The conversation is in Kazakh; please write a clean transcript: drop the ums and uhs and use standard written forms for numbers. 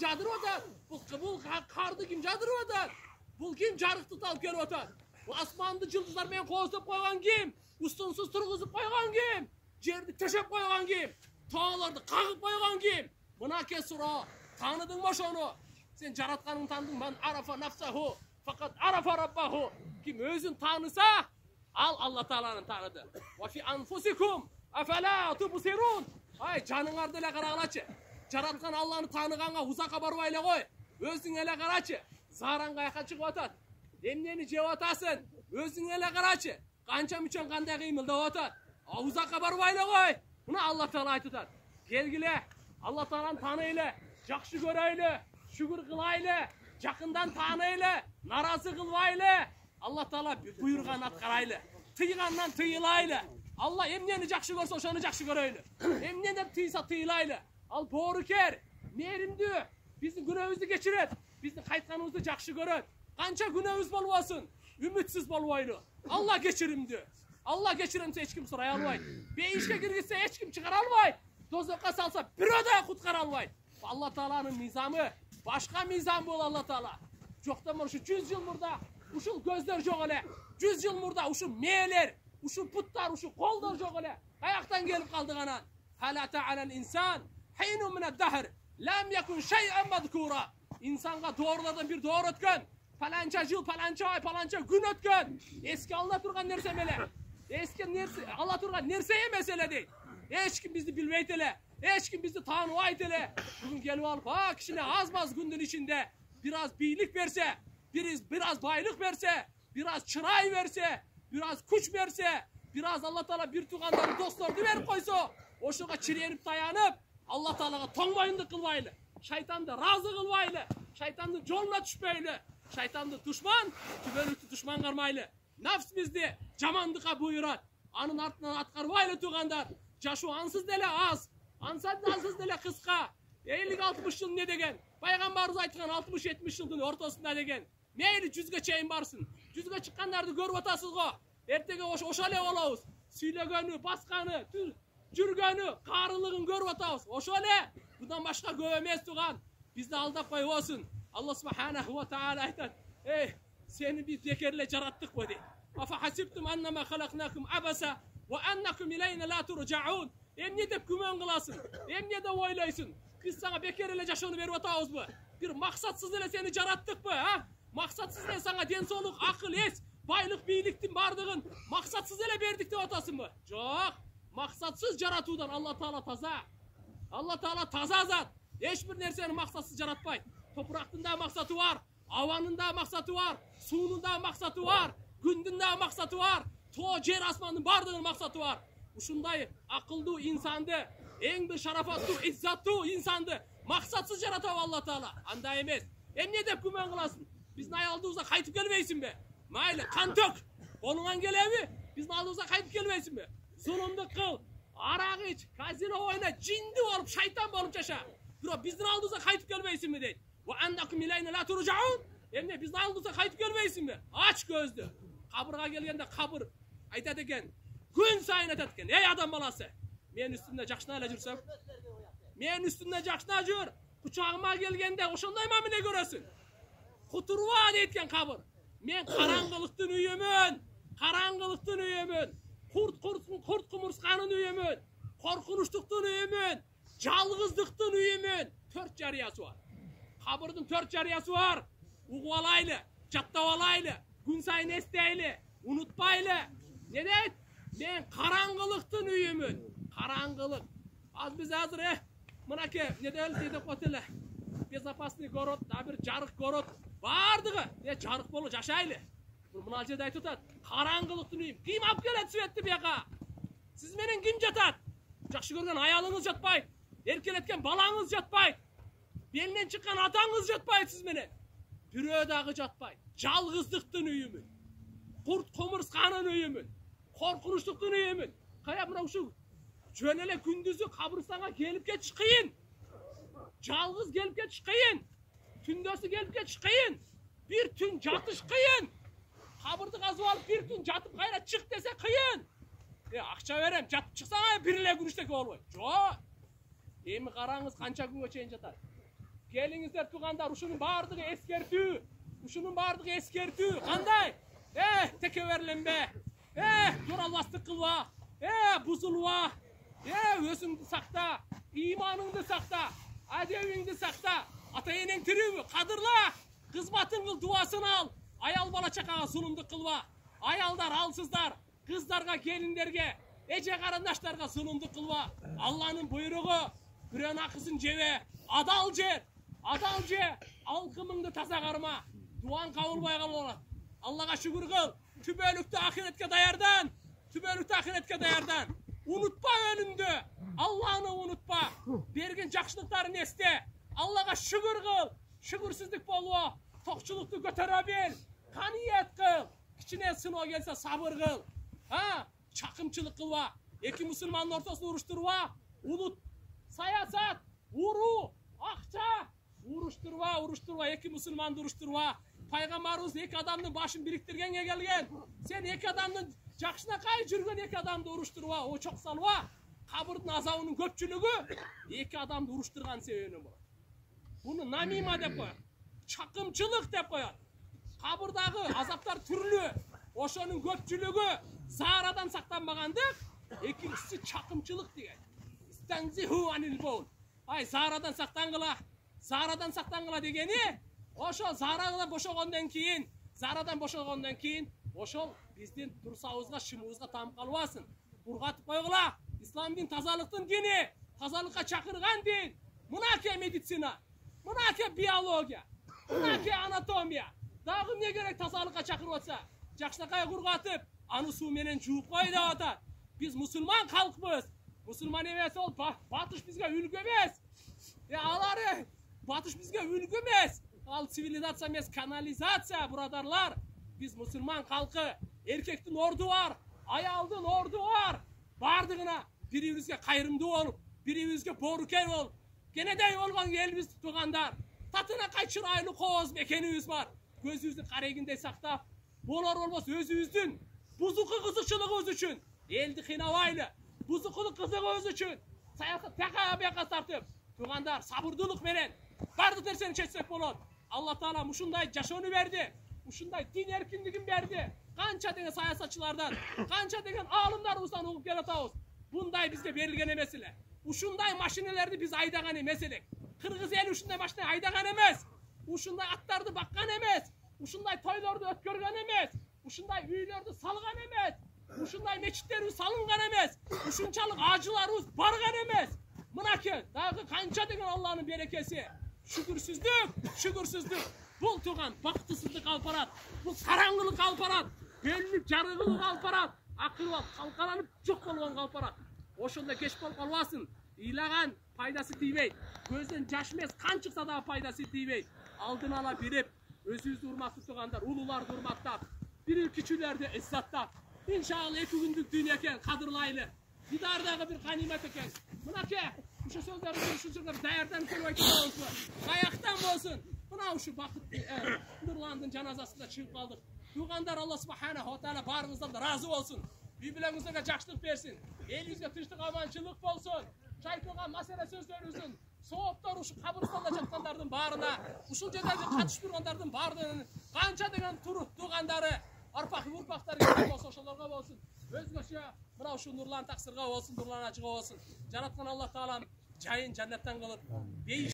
жадырып атат? Бұл қарды кім жадырып атат? Бұл кім жарықты алып келіп атат? Бұл аспанды жұлдыздармен қосып қойған кім? Ұстынсыз тұрғызып қойған кім? Жерді төшеп қойған кім? Тауларды қағып қойған кім? Мына кез сұра, таныдың ба шоны? Сен жаратқанын таныдың, мен арафа нафсаху, фақат арафа раббаху. Кім өзін таныса, ал Алла Тааланы таныды. Ва фи анфусикум афала тубсирун. Ай, жаныңарды эле карагылачы. Жаратқан Алланы танығанға ұзаққа барбайлы ғой. Өзің эле қарачы. Зараң қаяққа шығып атат. Эмнени жеп атасың? Өзің эле қарачы. Қанша мүчөн қандай қимылдап атат. Ұзаққа барбайлы ғой. Мына Алла Таала айтып атат. Келгиле, Алла Тааланы таныйлы, жақсы көрөйлү, шүгүр кылайлы, жақындан таныйлы, наразы кылбайлы. Алла Таала буйрган аткарайлы, тыйгандан тыйылайлы. Алла эмнени жақсы көрсө ошону жақсы көрөйлү. Эмнени тыйса тыйылайлы. Ал боорукер, мээримдүү, биздин күнөөбүздү кечирет, биздин кайтканыбызды жакшы көрөт. Канча күнөөбүз болбосун, үмүтсүз болбойлу. Алла кечиримдүү. Алла кечиримсе эч ким сурай албайт. Бейишке киргизсе эч ким чыгара албайт. Дозокко салса бирөө да куткара албайт. Алла Тааланын мыйзамы башка мыйзам болот. Алла Таала жоктон ушу 100 жыл мурда ушул көздөр жок эле. 100 жыл мурда ушул мээлер, ушул буттар, ушул колдор жок эле. Каяктан келип калдык анан? Халата алал инсан Хейну минат дахр, лам якун шай'ан мадкура. İnsanға doğrulardan bir doğru ötken, falanca жыл, falanca ay, falanca gün ötken. Eski Allah turgan nerse mele. Eski nerse, Allah turgan nerseye mesele değil. Hiç kim bizi bilmeyt ele. Hiç kim bizi tanıyayt ele. Bugün gelip alıp, ha kişine az gündün içinde biraz birlik verse, biraz baylık verse, biraz çıray verse, biraz kuş verse, biraz Allah Teala bir tuğanları dostlarını verip koysa, o şuna çirenip dayanıp, Allah Teala'ga toңbayынды kılbaylı, şeytanды razı kılbaylı, şeytanды жолuna düşpeyli, şeytanды düşman, tübölükті düşman karmaylı. Nafs bizdi jamandıqa buyurat, anın артынан atkarbaylı tuğandar, jaшу ansız dele az, ansız dele kısqa, 50-60 yıl ne degen, Peygamberimiz aytқан 60-70 yılдың ortasında degen, meyli 100'ge çeyin barsın, 100'ge çıqqanlardı görüp atasız go, ertege oşale olabız, süylөгөнү, basqanı, жүргөнү, карылыгын көрүп атабыз. Ошо эле, bundan башка көп эмес туган. Бизди алдап койбосун. Алла субханаху ва таала айтат: "Эй, сени биз бекерле жараттыкпы?" дейт. "Афа хасибтум аннама халакнакум абаса ва аннакум илейна ла туржаун." Эмне деп күмөн кыласың? Эмне деп ойлойсуң? Биз сага бекер эле жашоону берип атабызбы? Бир максатсыз эле сени жараттыкпы, а? Максатсыз эле сага ден соолук, акыл, эс, байлык, бийликтин бардыгын максатсыз эле бердик деп атасыңбы? Жок. Максатсыз жаратуудан Алла Таала таза. Алла Таала таза зат. Эчбир нерсени максатсыз жаратпайт. Топурактын да максаты бар, абанын да максаты бар, суунун да максаты бар, күндүн да максаты бар, тоо, жер, асмандын бардыгынын максаты бар. Ушундай акылдуу инсанды, эң бир шарафаттуу, иззаттуу инсанды максатсыз жаратабы Алла Таала. Андай эмес. Эмне деп күмөн кыласың? Биздин алдыбызга кайтып келбейсиңби? Майли, кан төк. Колуңан келеби? Биздин алдыбызга кайтып келбейсиңби? Zulumduk kıl, arak iç, kazino oyna, cindi olup, şeytan olup yaşa. Biro bizden aldığınızda kayıtıp gelmeysin mi deyit. Ve ennakum ileyne la turcaun. Emne bizden aldığınızda kayıtıp gelmeysin mi? Aç gözlü. Kabırga gelgende kabır. Aytat eken, gün sayın aytat eken. Ey adam balası. Men üstünde jakşına ile jursam. Men üstünde jakşına jur. Kuçağıma gelgende oşonday mamine göresin. Kuturva deyitken kabır. Men karangılıktın üyümün. Karangılıktın üyümün. Kurt kumurskанын үйөмүн, коркунучтуктун үйөмүн, жалгыздыктын үйөмүн. 4 жарыясы бар. Кабырдын 4 жарыясы бар. Угуп алайлы, жаттап алайлы, күн сайын эстейли, унутпайлы. Не дейт? Мен караңгылыктын үйөмүн. Караңгылык. Аз биз азыр мынаке не деп коет эле. Безопасный город, да бир жарык город бардыгы. Жарык болуп жашайлы. Мына жерде айтып атат, караңгылыктын үйүм. Ким алып келет светти бияка? Сиз менен ким жатат? Жакшы көргөн аялыңыз жатпайт, эркелеткен балаңыз жатпайт, белинен чыккан атаңыз жатпайт сиз менен. Бирөө дагы жатпайт. Жалгыздыктын үйүмүн. Курт комурсканын үйүмүн. Коркунучтуктун үйүмүн. Кая мына ушул жөн эле күндүзү кабырстанга келип кетиш кыйын. Жалгыз келип кетиш кыйын. Түндөсү келип кетиш кыйын. Bir түн жатыш кыйын. Kabırdı kazıp alıp bir gün jatıp kayra çık dese kıyın. Akça verem, jatıp çıksana bir ele günüşteki olmayı. Жоқ. Emi karağınız kança günge çeyin jatar. Келиңиздер туғандар, ушунун бардыгы эскертүү. Ушунун бардыгы эскертүү. Кандай? Текеберленбе. Туралбастык кылба. Бузулба. Өзүңдү сакта. Иманыңды сакта. Адебиңди сакта. Ата-энең тирүүбү? Кадырла. Кызматын кыл, дуасын ал. Аял бала чакага зулумдук кылба. Аялдар алсыздар. Кыздарга, келиндерге, эже карындаштарга зулумдук кылба. Алланын буйругу. Бирөөнүн акысын жебе. Адал же. Алкымыңды таза карма. Дуаң кабылбай калат. Аллага шүгүр кыл. Түбөлүктү ахиретке даярдан. Унутпа өнүңдү. Алланы унутпа. Берген жакшылыктарын эсте. Аллага шүгүр кыл. Шүгүрсүздүк болбо. Токчулукту көтөрө бил. Каниет кыл. Кичине сыноо келсе сабыр кыл. Чакымчылык кылба. Эки мусулмандын ортосун уруштурба. Улут, саясат, уруу, акча. Уруштурба. Эки мусулманды уруштурба. Пайгамбарыбыз эки адамдын башын бириктиргенге келген. Сен эки адамдын жакшынакай жүргөн эки адамды уруштурба, очок салба. Кабырдын азабынын көпчүлүгү эки адамды уруштурган себебинен болот. Буну намима деп коет. Чакымчылык деп коет. Кабырдагы азаптар түрлүү. Ошонун көпчүлүгү заарадан сактанбагандык, экинчиси чакымчылык деген. Станзиху анил бол. Заарадан сактангыла дегени, ошо заарадан бошогондон кийин, ошол биздин турсабызга, шымыбызга тамып калбасын. Бургатып койгула. Ислам дин тазалыктын дини, тазалыкка чакырган дин. Мынаке медицина, мынаке биология, мынаке анатомия. Дагы эмне керек тазалыкка чакырып атса? Жакшынакай кургатып, аны суу менен жууп кой деп атат. Биз мусулман калкпыз. Мусулман эмес, ол батыш бизге үлгү эмес. Алары батыш бизге үлгү эмес. Ал цивилизация эмес, канализация, бурадарлар. Биз мусулман калкы, эркектин орду бар, аялдын орду бар. Бардыгына бирибизге кайрымдуу болуп, бирибизге боорукер болуп, кенедей болгон элбиз туугандар. Татынакай чырайлуу кооз мекенибиз бар. Көзүбүздү карегиндей сактап, болбосо өзүбүздүн бузуку кызыкчылыгыбыз үчүн элди кыйнабайлы. Бузукулук кызыгыбыз үчүн саясат жака бияка тартып, туугандар сабырдуулук менен бардык нерсени чечсек болот. Алла Таала ушундай жашоону берди, ушундай дин эркиндигин берди. Канча деген саясатчылардан, канча деген аалымдарыбыздан угуп келатабыз. Bunday bizge berilgen emес эле. Ушундай машиналарды биз айдаган эмес элек. Кыргыз эли ушундай машина айдаган эмес. Ушундай аттарды баккан эмес. Ушундай тойлорду өткөргөн эмес. Ушундай үйлөрдү салган эмес. Ушундай мечиттерибиз салынган эмес. Ушунчалык ажыларыбыз барган эмес. Мынакей дагы канча деген Алланын берекеси. Шүгүрсүздүк. Бул туган бактысыздык алып барат. Бул караңгылык алып барат. Беллик жарыгылык алып барат. Акырып калкаланып жок болгон алып барат. Ошондо кеч болуп калбасын. Ыйлаган пайдасы тийбейт. Көздөн жаш эмес кан чыкса да пайдасы тийбейт. Алдын ала бирип, өзүбүздү урматтуу тугандар, улууларды урматтап, бири кичүүлөрдү иzzаттап, иншалла 2 күндүк дүйнө экен, кадырлайлы. Дидардагы бир канимет экен. Мынакей, ушул сөздөрдү ушул жерде даярданып келип айтабызбы? Каяктан болсун? Мына ушул бакыт Нурландын жаназасында чыгып калдык. Тугандар, Алла субханаху ва таала баарыңыздан да разы болсун. Үй бүлөңүзгө жакшылык берсин. Элибизге тынчтык, аманчылык болсун. Жайтылган маселе сөздөрүбүздүн сооптор ушул кабырстанда жаткандардын баарына, ушул жердеги катышып тургандардын баарынын канча деген туугандары, урпактары керек болсо ошолорго болсун. Өзгөчө мына ушул Нурлан таксырга болсун, Нурлан ажыга болсун. Жараткан Алла Таалам жайын жаннаттан кылып,